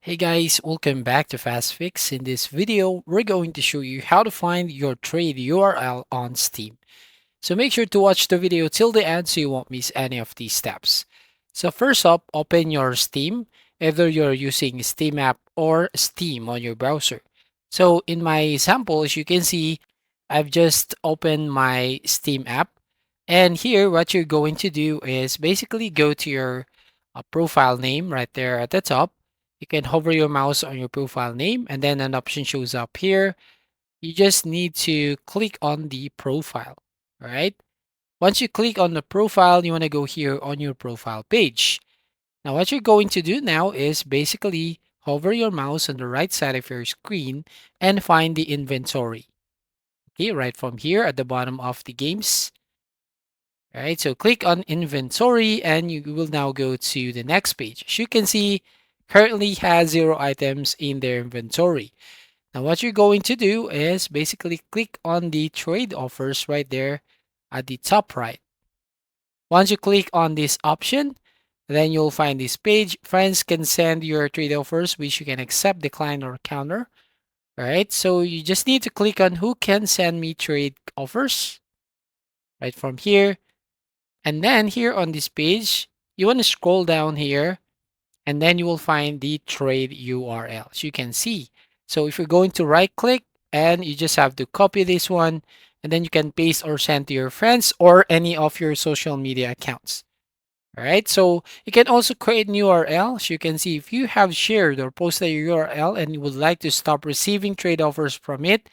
Hey guys, welcome back to Fast Fix. In this video, we're going to show you how to find your trade URL on Steam. So make sure to watch the video till the end so you won't miss any of these steps. So first up, open your Steam, either you're using Steam app or Steam on your browser. So in my sample, as you can see, I've just opened my Steam app. And here, what you're going to do is basically go to your profile name right there at the top. You can hover your mouse on your profile name and then an option shows up here. You just need to click on the profile. All right. Once you click on the profile, you want to go here on your profile page. Now, what you're going to do now is basically hover your mouse on the right side of your screen and find the inventory. Okay, right from here at the bottom of the games. All right, so click on inventory and you will now go to the next page. As you can see, currently has 0 items in their inventory. Now, what you're going to do is basically click on the trade offers right there at the top right. Once you click on this option, then you'll find this page. Friends can send your trade offers, which you can accept, decline, or counter. All right, so you just need to click on who can send me trade offers right from here. And then here on this page, you want to scroll down here and then you will find the trade URL. As you can see. So if you're going to right click and you just have to copy this one and then you can paste or send to your friends or any of your social media accounts. All right. So you can also create new URL. As you can see, if you have shared or posted your URL and you would like to stop receiving trade offers from it,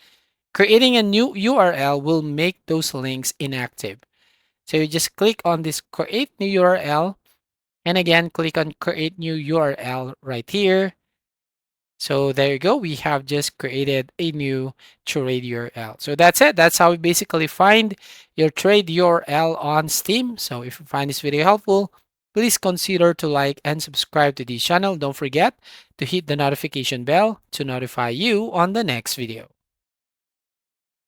creating a new URL will make those links inactive. So you just click on this create new URL and again, click on create new URL right here. So there you go. We have just created a new trade URL. So that's it. That's how we basically find your trade URL on Steam. So if you find this video helpful, please consider to like and subscribe to this channel. Don't forget to hit the notification bell to notify you on the next video.